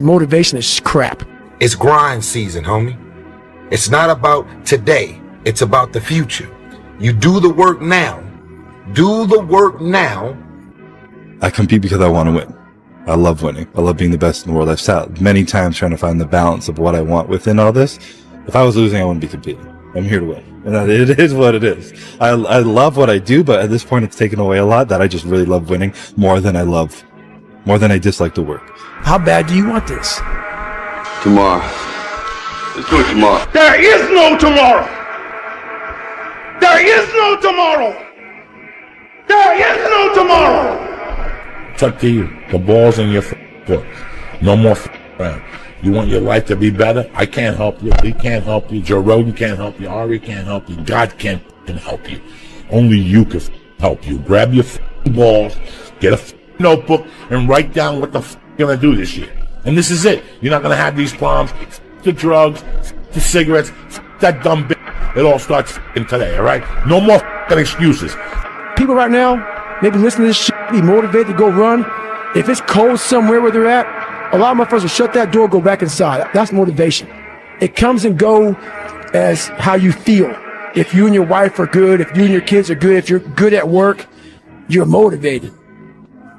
Motivation is crap. It's grind season, homie. It's not about today. It's about the future. You do the work now. Do the work now. I compete because I want to win. I love winning. I love being the best in the world. I've sat many times trying to find the balance of what I want within all this. If I was losing, I wouldn't be competing. I'm here to win. And it is what it is. I love what I do, but at this point it's taken away a lot that I just really love winning more than I dislike the work. How bad do you want this? Tomorrow. Let's do it tomorrow. There is no tomorrow. There is no tomorrow. There is no tomorrow. It's up to you. The ball's in your court. No more around. You want your life to be better? I can't help you. We can't help you. Joe Rogan can't help you. Ari can't help you. God can't help you. Only you can help you. Grab your balls, get a notebook, and write down what the you're gonna do this year. And this is it. You're not gonna have these problems. The drugs, the cigarettes, that dumb bitch. It all starts today, all right? No more excuses. People right now, maybe listening to this shit, be motivated to go run. If it's cold somewhere where they're at, a lot of motherfuckers will shut that door, go back inside. That's motivation. It comes and go as how you feel. If you and your wife are good, if you and your kids are good, if you're good at work, you're motivated.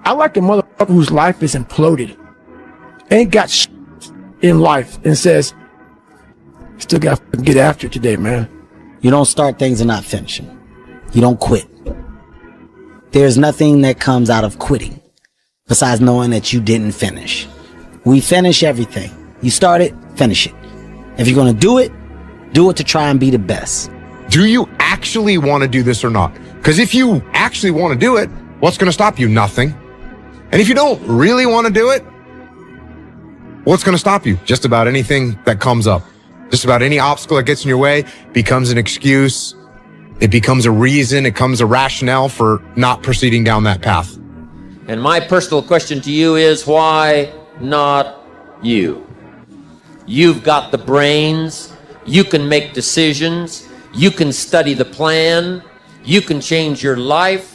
I like the motherfucker whose life is imploded, ain't got shit in life, and says, still got to get after it today, man. You don't start things and not finish them. You don't quit. There's nothing that comes out of quitting besides knowing that you didn't finish. We finish everything. You start it, finish it. If you're going to do it to try and be the best. Do you actually want to do this or not? Because if you actually want to do it, what's going to stop you? Nothing. And if you don't really want to do it, what's going to stop you? Just about anything that comes up. Just about any obstacle that gets in your way becomes an excuse. It becomes a reason. It becomes a rationale for not proceeding down that path. And my personal question to you is, why not you? You've got the brains. You can make decisions. You can study the plan. You can change your life.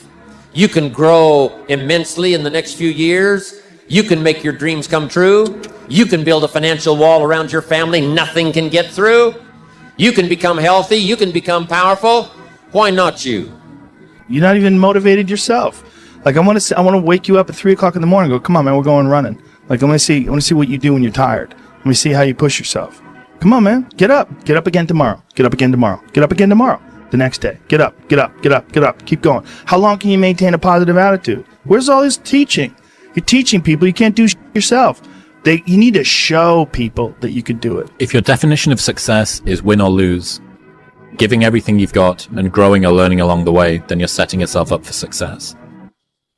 You can grow immensely in the next few years. You can make your dreams come true. You can build a financial wall around your family nothing can get through. You can become healthy. You can become powerful. Why not you? You're not even motivated yourself. Like, I want to wake you up at 3 o'clock in the morning and go, come on, man, we're going running. Like, I want to see what you do when you're tired. Let me see how you push yourself. Come on, man, get up again tomorrow. Get up again tomorrow. Get up again tomorrow. The next day, get up. Keep going. How long can you maintain a positive attitude? Where's all this teaching? You're teaching people. You can't do yourself. You need to show people that you can do it. If your definition of success is win or lose, giving everything you've got and growing or learning along the way, then you're setting yourself up for success.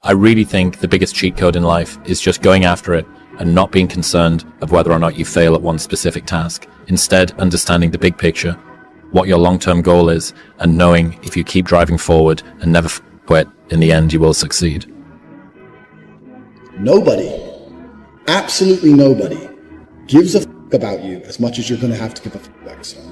I really think the biggest cheat code in life is just going after it and not being concerned of whether or not you fail at one specific task. Instead, understanding the big picture, what your long-term goal is, and knowing if you keep driving forward and never quit, in the end you will succeed. Nobody, absolutely nobody, gives a fuck about you as much as you're going to have to give a fuck about yourself.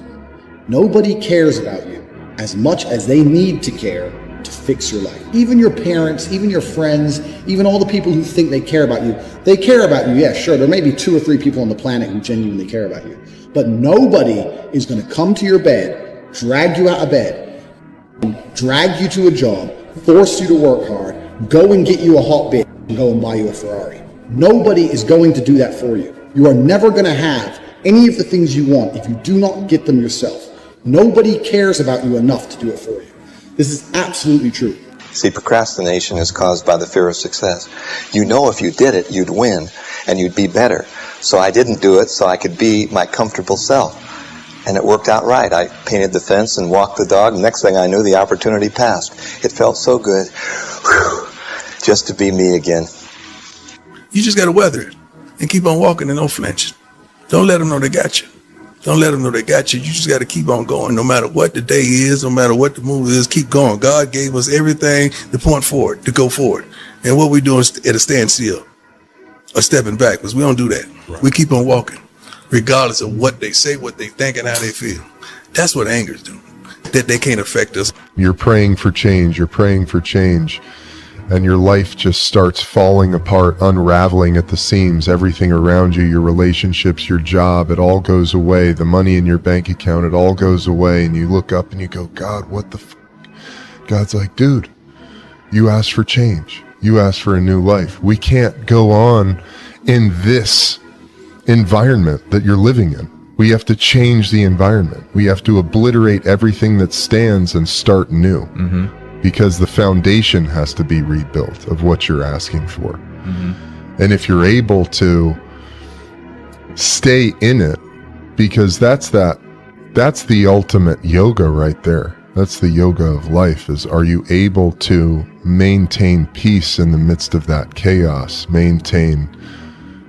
Nobody cares about you as much as they need to care to fix your life. Even your parents, even your friends, even all the people who think they care about you, they care about you. Yeah, sure, there may be 2 or 3 people on the planet who genuinely care about you. But nobody is going to come to your bed, drag you out of bed, drag you to a job, force you to work hard, go and get you a hot bitch, and go and buy you a Ferrari. Nobody is going to do that for you. You are never going to have any of the things you want if you do not get them yourself. Nobody cares about you enough to do it for you. This is absolutely true. See, procrastination is caused by the fear of success. You know if you did it, you'd win, and you'd be better. So I didn't do it so I could be my comfortable self. And it worked out right. I painted the fence and walked the dog. Next thing I knew, the opportunity passed. It felt so good. Whew, just to be me again. You just got to weather it and keep on walking and don't flinch. Don't let them know they got you. Don't let them know they got you. You just got to keep on going. No matter what the day is, no matter what the move is, keep going. God gave us everything to point forward, to go forward. And what we do is at a standstill or stepping backwards. We don't do that. Right. We keep on walking, regardless of what they say, what they think, and how they feel. That's what angers do, that they can't affect us. You're praying for change. You're praying for change. and your life just starts falling apart, unraveling at the seams. Everything around you, your relationships, your job, it all goes away. The money in your bank account, it all goes away. And you look up and you go, God, what the f? God's like, dude, you asked for change. You asked for a new life. We can't go on in this environment that you're living in. We have to change the environment. We have to obliterate everything that stands and start new. Because the foundation has to be rebuilt of what you're asking for. And if you're able to stay in it, because that's the ultimate yoga right there. That's the yoga of life, is are you able to maintain peace in the midst of that chaos, maintain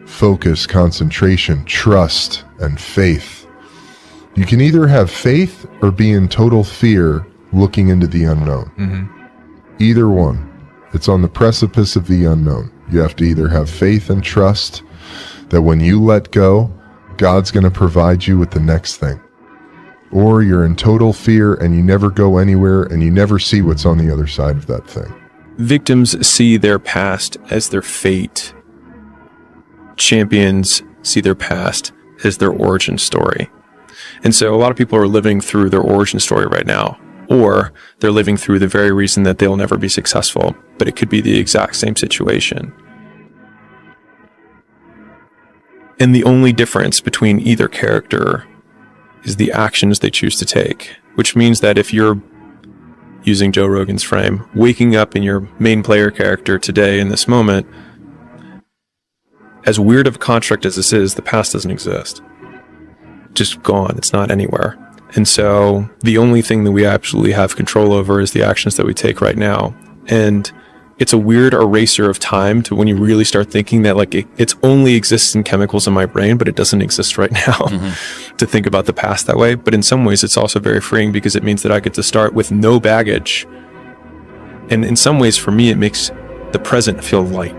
focus, concentration, trust, and faith. You can either have faith or be in total fear looking into the unknown. Either one. It's on the precipice of the unknown. You have to either have faith and trust that when you let go, God's going to provide you with the next thing. Or you're in total fear and you never go anywhere and you never see what's on the other side of that thing. Victims see their past as their fate. Champions see their past as their origin story. And so a lot of people are living through their origin story right now, or they're living through the very reason that they'll never be successful, but it could be the exact same situation. And the only difference between either character is the actions they choose to take, which means that if you're, using Joe Rogan's frame, waking up in your main player character today in this moment, as weird of a construct as this is, the past doesn't exist. Just gone. It's not anywhere. And so the only thing that we absolutely have control over is the actions that we take right now. And it's a weird eraser of time to when you really start thinking that like it's only exists in chemicals in my brain, but it doesn't exist right now to think about the past that way. But in some ways it's also very freeing because it means that I get to start with no baggage. And in some ways for me, it makes the present feel light.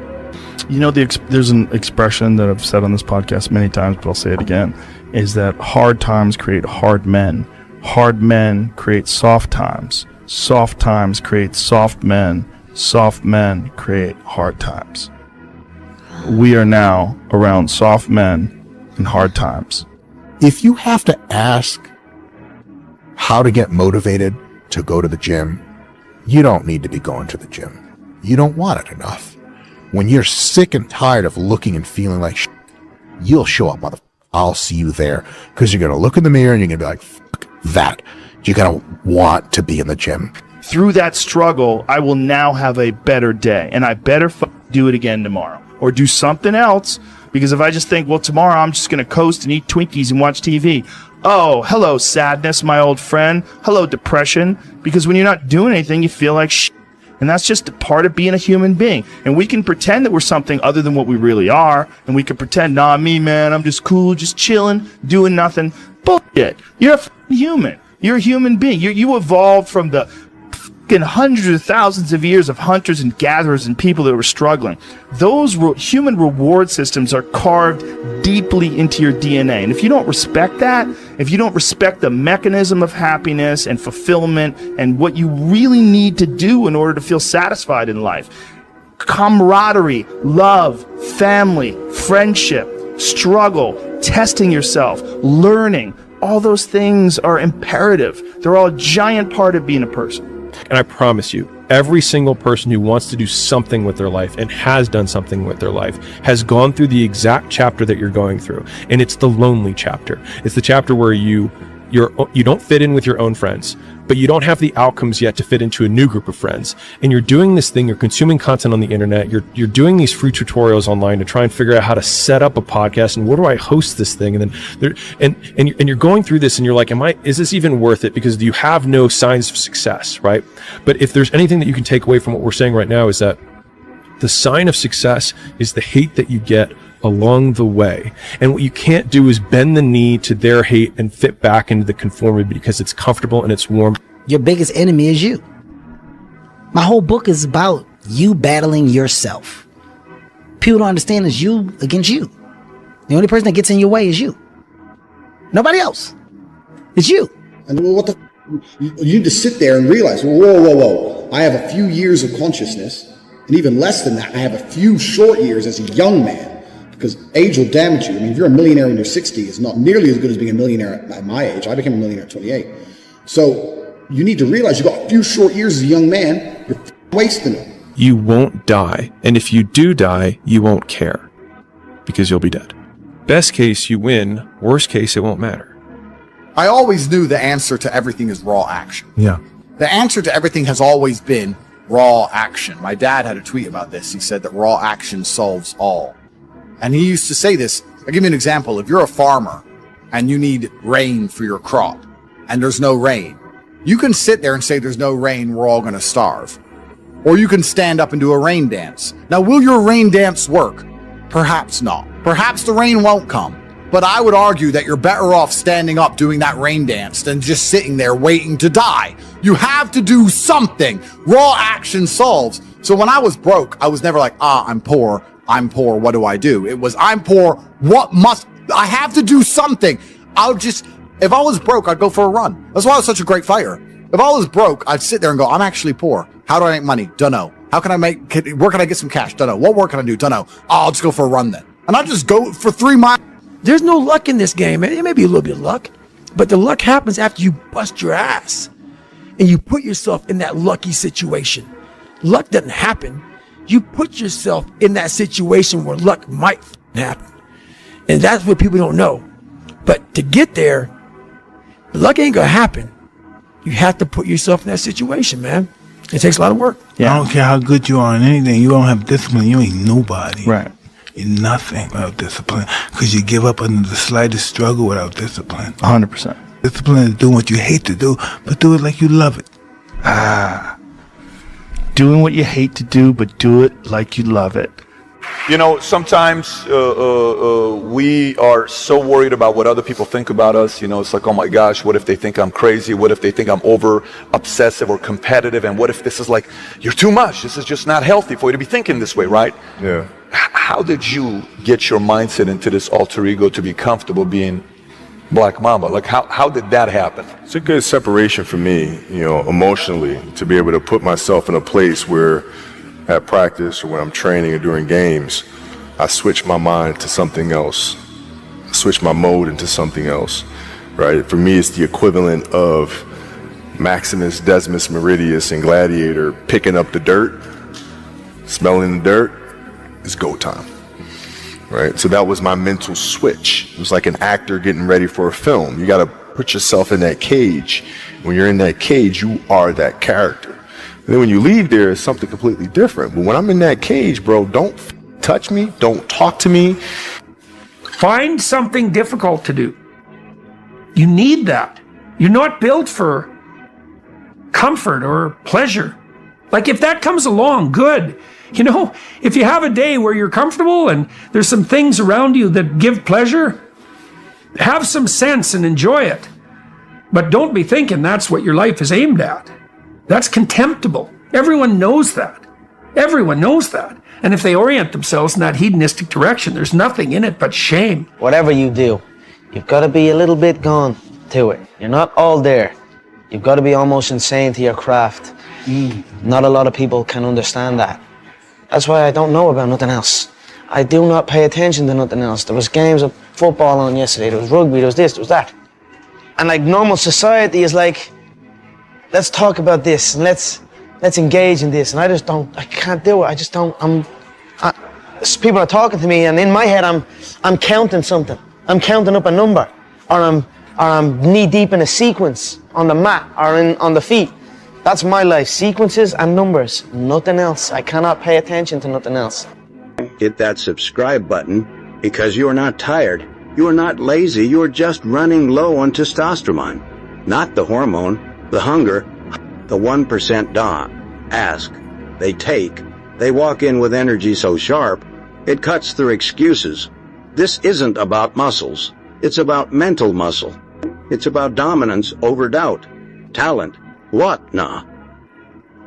You know, there's an expression that I've said on this podcast many times, but I'll say it again, is that hard times create hard men. Hard men create soft times. Soft times create soft men. Soft men create hard times. We are now around soft men and hard times. If you have to ask how to get motivated to go to the gym, you don't need to be going to the gym. You don't want it enough. When you're sick and tired of looking and feeling like shit, you'll show up, motherfucker. I'll see you there. Because you're going to look in the mirror and you're going to be like, fuck that. You're going to want to be in the gym. Through that struggle, I will now have a better day. And I better do it again tomorrow. Or do something else. Because if I just think, well, tomorrow I'm just going to coast and eat Twinkies and watch TV. Oh, hello, sadness, my old friend. Hello, depression. Because when you're not doing anything, you feel like shit. And that's just a part of being a human being. And we can pretend that we're something other than what we really are. And we can pretend, nah, me, man, I'm just cool, just chilling, doing nothing. Bullshit. You're a human. You're a human being. You evolved from the hundreds of thousands of years of hunters and gatherers and people that were struggling. Those human reward systems are carved deeply into your DNA. And if you don't respect that, if you don't respect the mechanism of happiness and fulfillment and what you really need to do in order to feel satisfied in life, camaraderie, love, family, friendship, struggle, testing yourself, learning, all those things are imperative. They're all a giant part of being a person. And I promise you, every single person who wants to do something with their life and has done something with their life has gone through the exact chapter that you're going through. And it's the lonely chapter. It's the chapter where you don't fit in with your own friends, but you don't have the outcomes yet to fit into a new group of friends. And you're doing this thing, you're consuming content on the internet, you're doing these free tutorials online to try and figure out how to set up a podcast and where do I host this thing? And then you're going through this and you're like, is this even worth it? Because you have no signs of success, right? But if there's anything that you can take away from what we're saying right now is that the sign of success is the hate that you get along the way. And what you can't do is bend the knee to their hate and fit back into the conformity because it's comfortable and it's warm. Your biggest enemy is you. My whole book is about you battling yourself. People don't understand it's you against you. The only person that gets in your way is you. Nobody else. It's you. And what you need to sit there and realize, whoa. I have a few years of consciousness And even less than that, I have a few short years as a young man, because age will damage you. I mean, if you're a millionaire in your 60s, it's not nearly as good as being a millionaire at my age. I became a millionaire at 28. So you need to realize you've got a few short years as a young man, you're wasting it. You won't die. And if you do die, you won't care because you'll be dead. Best case, you win. Worst case, it won't matter. I always knew the answer to everything is raw action. Yeah. The answer to everything has always been raw action. My dad had a tweet about this. He said that raw action solves all. And he used to say this. I'll give you an example. If you're a farmer and you need rain for your crop and there's no rain, you can sit there and say there's no rain, we're all going to starve. Or you can stand up and do a rain dance. Now, will your rain dance work? Perhaps not. Perhaps the rain won't come. But I would argue that you're better off standing up doing that rain dance than just sitting there waiting to die. You have to do something. Raw action solves. So when I was broke, I was never like, I'm poor, what do I do? It was, I'm poor, I have to do something. If I was broke, I'd go for a run. That's why I was such a great fighter. If I was broke, I'd sit there and go, I'm actually poor. How do I make money? Dunno. Where can I get some cash? Dunno. What work can I do? Dunno. I'll just go for a run then. And I'll just go for 3 miles. There's no luck in this game, man. It may be a little bit of luck, but the luck happens after you bust your ass and you put yourself in that lucky situation. Luck doesn't happen. You put yourself in that situation where luck might happen. And that's what people don't know. But to get there, luck ain't gonna happen. You have to put yourself in that situation, man. It takes a lot of work. I don't care how good you are in anything. You don't have discipline, you ain't nobody. Right. You're nothing without discipline. Because you give up under the slightest struggle without discipline. 100%. Discipline is doing what you hate to do, but do it like you love it. Doing what you hate to do, but do it like you love it. You know, sometimes we are so worried about what other people think about us. You know, it's like, oh my gosh, what if they think I'm crazy? What if they think I'm over obsessive or competitive? And what if this is like, you're too much? This is just not healthy for you to be thinking this way, right? Yeah. How did you get your mindset into this alter ego to be comfortable being Black Mamba? Like, how did that happen? It's a good separation for me, you know, emotionally, to be able to put myself in a place where at practice or when I'm training or during games, I switch my mind to something else, switch my mode into something else, right? For me, it's the equivalent of Maximus Decimus Meridius in Gladiator picking up the dirt, smelling the dirt. It's go time, right? So that was my mental switch. It was like an actor getting ready for a film. You got to put yourself in that cage. When you're in that cage, you are that character. And then when you leave there, it's something completely different. But when I'm in that cage, bro, don't touch me. Don't talk to me. Find something difficult to do. You need that. You're not built for comfort or pleasure. Like if that comes along, good. You know, if you have a day where you're comfortable and there's some things around you that give pleasure, have some sense and enjoy it. But don't be thinking that's what your life is aimed at. That's contemptible. Everyone knows that. Everyone knows that. And if they orient themselves in that hedonistic direction, there's nothing in it but shame. Whatever you do, you've got to be a little bit gone to it. You're not all there. You've got to be almost insane to your craft. Not a lot of people can understand that. That's why I don't know about nothing else. I do not pay attention to nothing else. There was games of football on yesterday, there was rugby, there was this, there was that. And like normal society is like, let's talk about this and let's engage in this. And I can't do it. People are talking to me and in my head I'm counting something. I'm counting up a number or I'm knee deep in a sequence on the mat or on the feet. That's my life, sequences and numbers, nothing else. I cannot pay attention to nothing else. Hit that subscribe button because you are not tired, you are not lazy, you are just running low on testosterone. Not the hormone, the hunger, the 1% daw. Ask, they take, they walk in with energy so sharp, it cuts through excuses. This isn't about muscles, it's about mental muscle. It's about dominance over doubt, talent. What nah?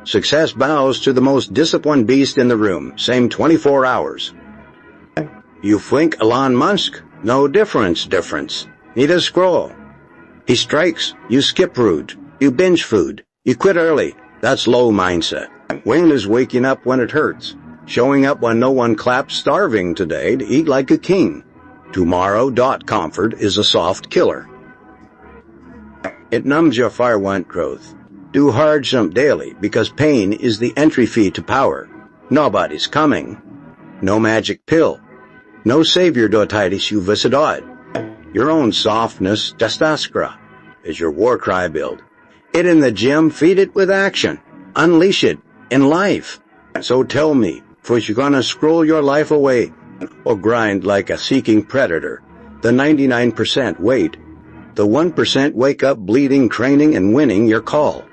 Success bows to the most disciplined beast in the room, same 24 hours. You think Elon Musk? No difference. Need a scroll. He strikes, you skip food, you binge food, you quit early. That's low mindset. Wayne is waking up when it hurts, showing up when no one claps, starving today to eat like a king. Tomorrow. Comfort is a soft killer. It numbs your far want growth. Do hard jump daily because pain is the entry fee to power. Nobody's coming. No magic pill. No savior dotitis you visidod. Your own softness, testosterone, is your war cry build. It in the gym, feed it with action. Unleash it in life. So tell me, first you're gonna scroll your life away or grind like a seeking predator. The 99% wait. The 1% wake up bleeding, training, and winning your call.